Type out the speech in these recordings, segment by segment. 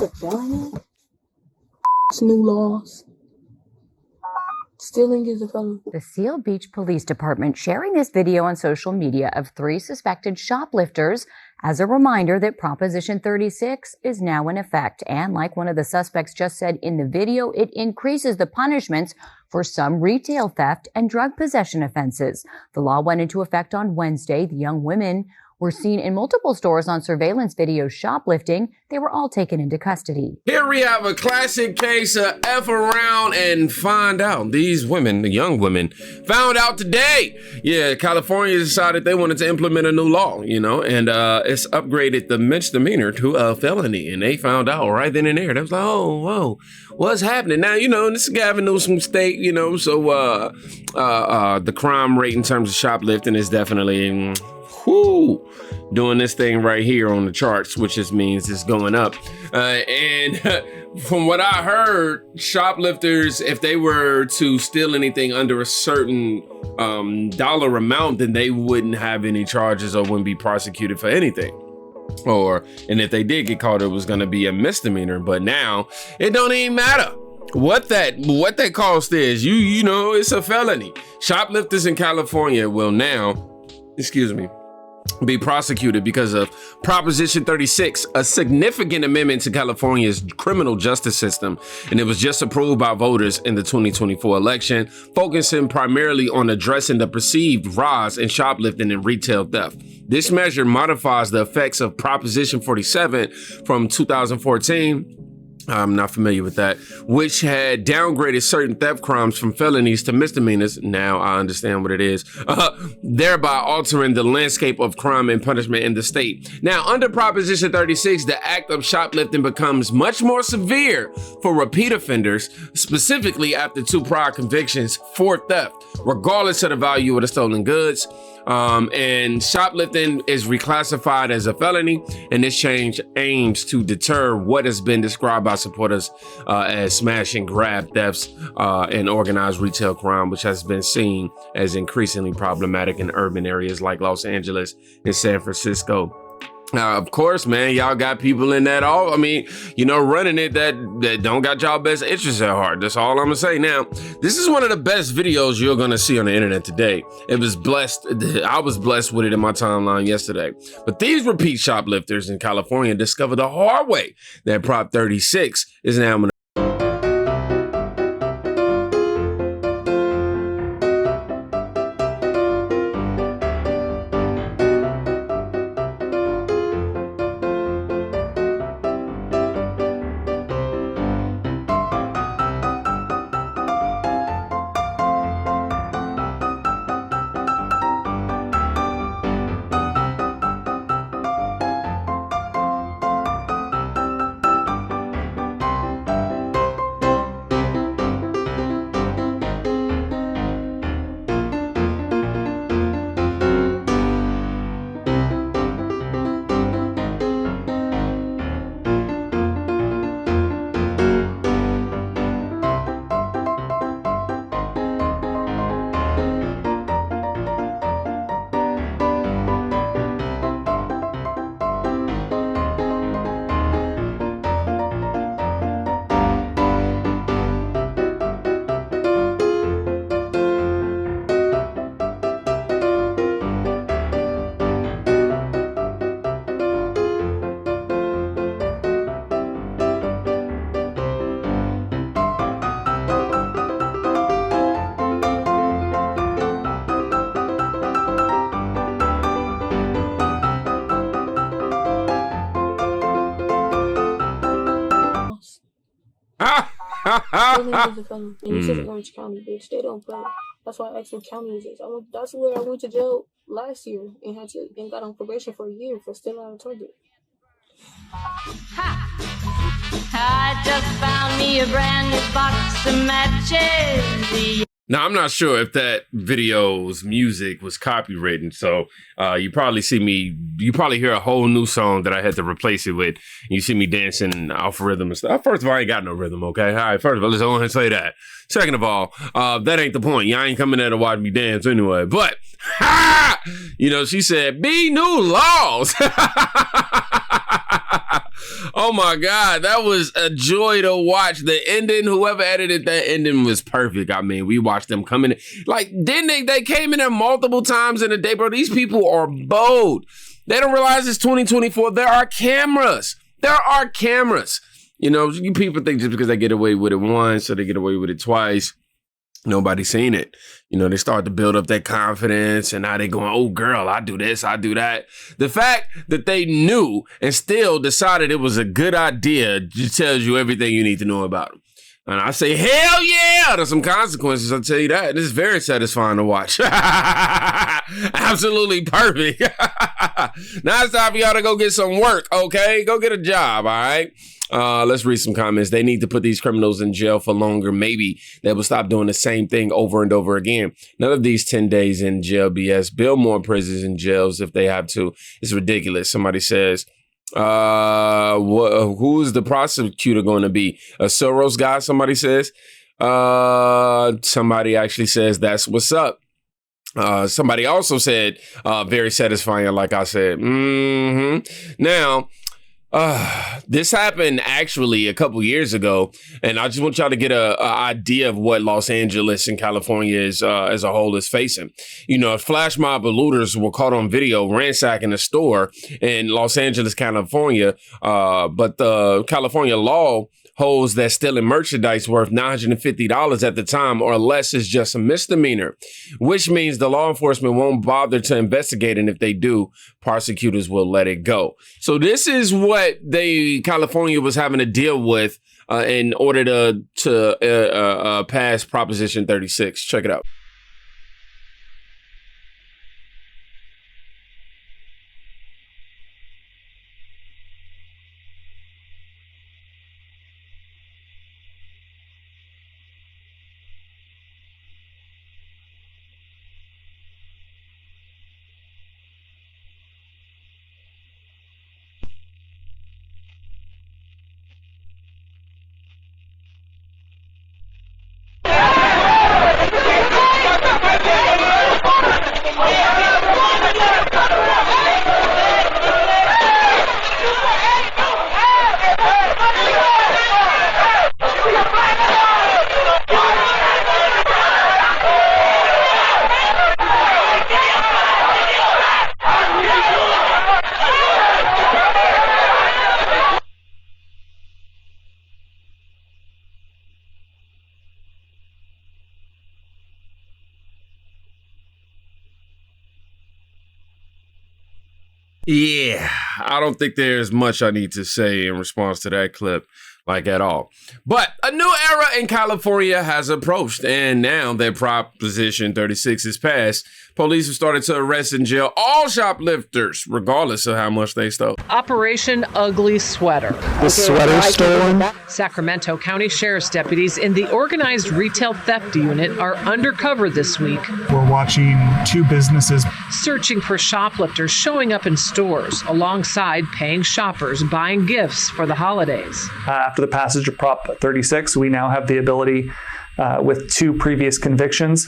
a felony? New laws. Stealing is a felony. The Seal Beach Police Department sharing this video on social media of 3 suspected shoplifters as a reminder that Proposition 36 is now in effect. And like one of the suspects just said in the video, it increases the punishments for some retail theft and drug possession offenses. The law went into effect on Wednesday. The young women were seen in multiple stores on surveillance video shoplifting. They were all taken into custody. Here we have a classic case of F around and find out. These women, the young women, found out today. Yeah, California decided they wanted to implement a new law, you know, and it's upgraded the misdemeanor to a felony. And they found out right then and there. They was like, oh, whoa, what's happening? Now, you know, this is Gavin Newsom state, you know, so the crime rate in terms of shoplifting is definitely doing this thing right here on the charts, which just means it's going up. And from what I heard, shoplifters, if they were to steal anything under a certain dollar amount, then they wouldn't have any charges or wouldn't be prosecuted for anything. And if they did get caught, it was going to be a misdemeanor. But now it don't even matter what that cost is. You know, it's a felony. Shoplifters in California will now, be prosecuted because of Proposition 36, a significant amendment to California's criminal justice system. And it was just approved by voters in the 2024 election, focusing primarily on addressing the perceived rise in shoplifting and retail theft. This measure modifies the effects of Proposition 47 from 2014. I'm not familiar with that, which had downgraded certain theft crimes from felonies to misdemeanors. Now I understand what it is, thereby altering the landscape of crime and punishment in the state. Now, under Proposition 36, the act of shoplifting becomes much more severe for repeat offenders, specifically after 2 prior convictions for theft, regardless of the value of the stolen goods. And shoplifting is reclassified as a felony, and this change aims to deter what has been described by supporters as smash and grab thefts and organized retail crime, which has been seen as increasingly problematic in urban areas like Los Angeles and San Francisco. Now, of course, man, y'all got people in that running it that don't got y'all best interests at heart. That's all I'm gonna say. Now, this is one of the best videos you're gonna see on the internet today. I was blessed with it in my timeline yesterday. But these repeat shoplifters in California discovered the hard way that Prop 36 is now Stealing is a felony. And this is Orange County, bitch. They don't play. That's why I asked what county is this. That's where I went to jail last year and got on probation for a year for stealing out of Target. Ha! I just found me a brand new box of matches. Now, I'm not sure if that video's music was copywritten, so you probably hear a whole new song that I had to replace it with. You see me dancing off rhythm and stuff. First of all, I ain't got no rhythm, okay? All right, first of all, let's go ahead and say that. Second of all, that ain't the point. Y'all ain't coming there to watch me dance anyway. But, she said, be new laws. Oh my God, that was a joy to watch. The ending, whoever edited that ending was perfect. I mean, we watched them come in. Like, didn't they came in there multiple times in a day, bro. These people are bold. They don't realize it's 2024. There are cameras. There are cameras. You know, you people think just because they get away with it once, so they get away with it twice. Nobody's seen it. You know, they start to build up their confidence and now they going, oh, girl, I do this, I do that. The fact that they knew and still decided it was a good idea just tells you everything you need to know about them. And I say, hell yeah, there's some consequences, I'll tell you that. This is very satisfying to watch. Absolutely perfect. Now it's time for y'all to go get some work, okay? Go get a job, all right? Let's read some comments. They need to put these criminals in jail for longer. Maybe they will stop doing the same thing over and over again. None of these 10 days in jail BS. Build more prisons and jails if they have to. It's ridiculous. Somebody says, who's the prosecutor going to be? A Soros guy, somebody says. Somebody actually says that's what's up. Somebody also said, very satisfying, like I said. Now, this happened actually a couple years ago, and I just want y'all to get a idea of what Los Angeles and California is as a whole is facing. You know, a flash mob of looters were caught on video ransacking a store in Los Angeles, California, but the California law holds that stealing merchandise worth $950 at the time or less is just a misdemeanor, which means the law enforcement won't bother to investigate, and if they do, prosecutors will let it go. So this is what California was having to deal with in order to pass Proposition 36. Check it out. Yeah, I don't think there's much I need to say in response to that clip, like at all. But a new era in California has approached, and now that Proposition 36 is passed, police have started to arrest and jail all shoplifters, regardless of how much they stole. Operation Ugly Sweater. The sweater stolen? Sacramento County Sheriff's deputies in the Organized Retail Theft Unit are undercover this week. We're watching two businesses Searching for shoplifters showing up in stores alongside paying shoppers buying gifts for the holidays. After the passage of Prop 36, we now have the ability with two previous convictions,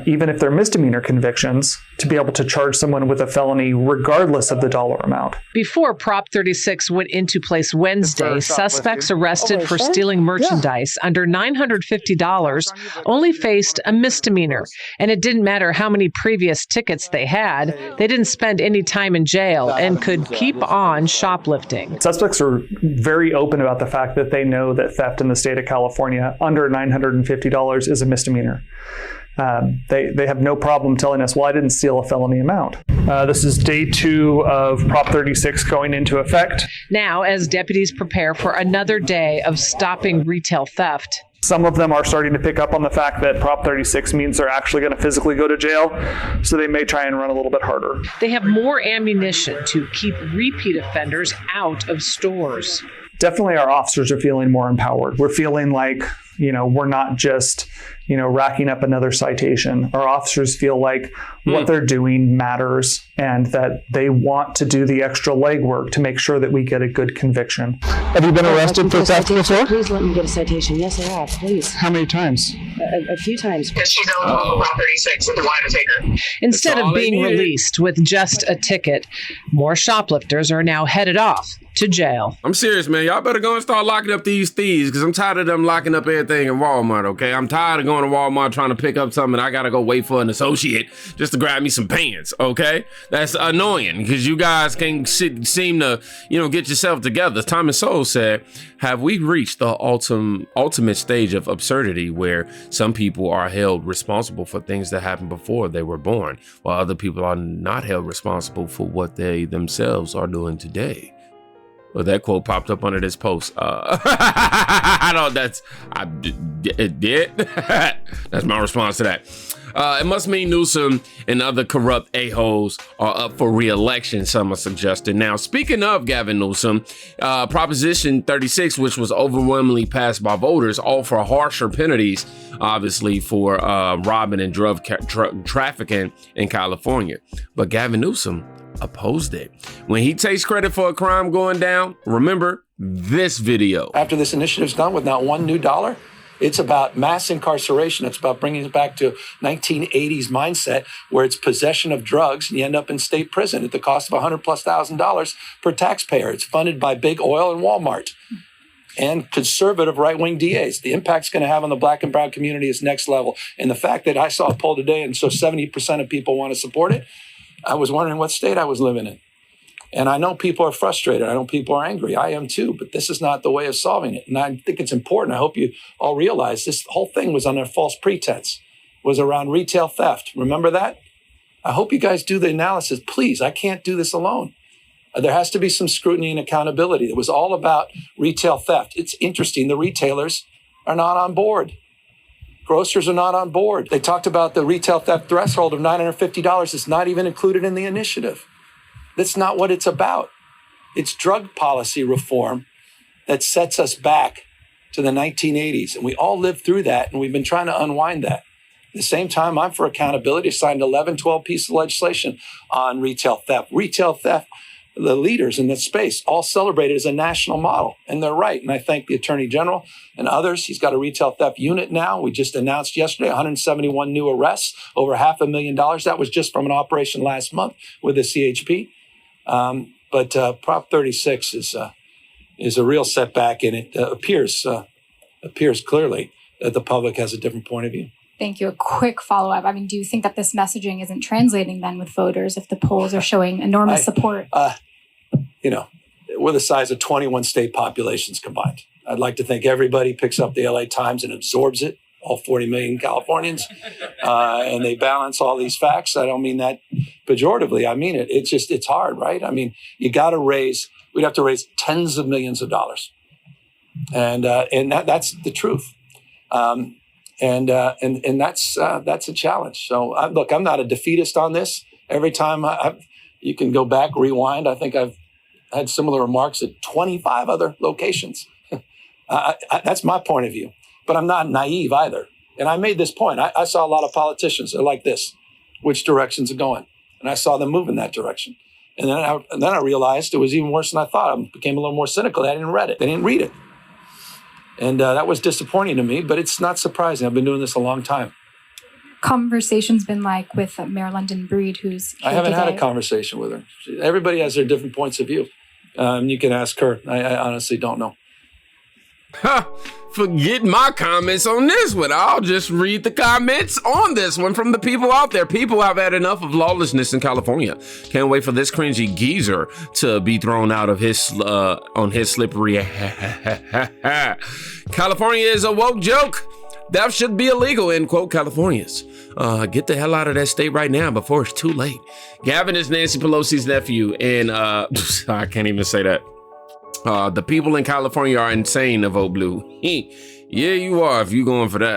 even if they're misdemeanor convictions, to be able to charge someone with a felony regardless of the dollar amount. Before Prop 36 went into place Wednesday, suspects arrested for stealing merchandise under $950 only faced a misdemeanor. And it didn't matter how many previous tickets they had, they didn't spend any time in jail and could keep on shoplifting. Suspects are very open about the fact that they know that theft in the state of California under $950 is a misdemeanor. They have no problem telling us, well, I didn't steal a felony amount. This is day 2 of Prop 36 going into effect. Now, as deputies prepare for another day of stopping retail theft, some of them are starting to pick up on the fact that Prop 36 means they're actually going to physically go to jail, so they may try and run a little bit harder. They have more ammunition to keep repeat offenders out of stores. Definitely our officers are feeling more empowered. We're feeling like, we're not just, racking up another citation. Our officers feel like what they're doing matters and that they want to do the extra legwork to make sure that we get a good conviction. Have you been arrested for theft before? Please let me get a citation. Yes, I have. Please. How many times? A few times. Because she's eligible for Prop 36 if they wanted to take her. Instead of being released with just a ticket, more shoplifters are now headed off to jail. I'm serious, man. Y'all better go and start locking up these thieves because I'm tired of them locking up everything in Walmart, okay? I'm tired of going to Walmart trying to pick up something. I got to go wait for an associate just to grab me some pants, okay? That's annoying because you guys can seem to, get yourself together. Thomas Sowell said, have we reached the ultimate stage of absurdity where some people are held responsible for things that happened before they were born, while other people are not held responsible for what they themselves are doing today? Well, that quote popped up under this post. That's my response to that. It must mean Newsom and other corrupt a-holes are up for re-election, some are suggesting. Now, speaking of Gavin Newsom, Proposition 36, which was overwhelmingly passed by voters, all for harsher penalties, obviously, for robbing and drug trafficking in California. But Gavin Newsom opposed it. When he takes credit for a crime going down, remember this video. After this initiative's done with not one new dollar, it's about mass incarceration. It's about bringing it back to 1980s mindset where it's possession of drugs and you end up in state prison at the cost of $100,000+ per taxpayer. It's funded by big oil and Walmart and conservative right-wing DAs. The impact's going to have on the black and brown community is next level. And the fact that I saw a poll today and so 70% of people want to support it, I was wondering what state I was living in. And I know people are frustrated. I know people are angry. I am too, but this is not the way of solving it. And I think it's important. I hope you all realize this whole thing was under false pretense, was around retail theft. Remember that? I hope you guys do the analysis. Please, I can't do this alone. There has to be some scrutiny and accountability. It was all about retail theft. It's interesting. The retailers are not on board. Grocers are not on board. They talked about the retail theft threshold of $950. It's not even included in the initiative. That's not what it's about. It's drug policy reform that sets us back to the 1980s. And we all lived through that, and we've been trying to unwind that. At the same time, I'm for accountability. I signed 11, 12 pieces of legislation on retail theft. Retail theft, the leaders in this space all celebrate it as a national model, and they're right. And I thank the Attorney General and others. He's got a retail theft unit now. We just announced yesterday 171 new arrests, over $500,000. That was just from an operation last month with the CHP. But Prop 36 is a real setback, and it appears clearly that the public has a different point of view. Thank you. A quick follow-up. I mean, do you think that this messaging isn't translating then with voters if the polls are showing enormous support? We're the size of 21 state populations combined. I'd like to think everybody picks up the LA Times and absorbs it, all 40 million Californians, and they balance all these facts. I don't mean that pejoratively. I mean it. It's hard, right? I mean, we'd have to raise tens of millions of dollars. And that's the truth. And that's a challenge. So look, I'm not a defeatist on this. Every time you can go back, rewind. I think I've had similar remarks at 25 other locations. That's my point of view. But I'm not naive either. And I made this point. I saw a lot of politicians. They're like this. Which directions are going? And I saw them move in that direction. And then I realized it was even worse than I thought. I became a little more cynical. I didn't read it. They didn't read it. And that was disappointing to me, but it's not surprising. I've been doing this a long time. Conversation's been like with Mayor London Breed, who's I haven't had a conversation with her. Everybody has their different points of view. You can ask her. I honestly don't know. Forget my comments on this one. I'll just read the comments on this one from the people out there. People have had enough of lawlessness in California. Can't wait for this cringy geezer to be thrown out of his on his slippery. California is a woke joke. That should be illegal, end quote, Californians. Get the hell out of that state right now before it's too late. Gavin is Nancy Pelosi's nephew, and I can't even say that. The people in California are insane to vote blue. Yeah, you are if you're going for that.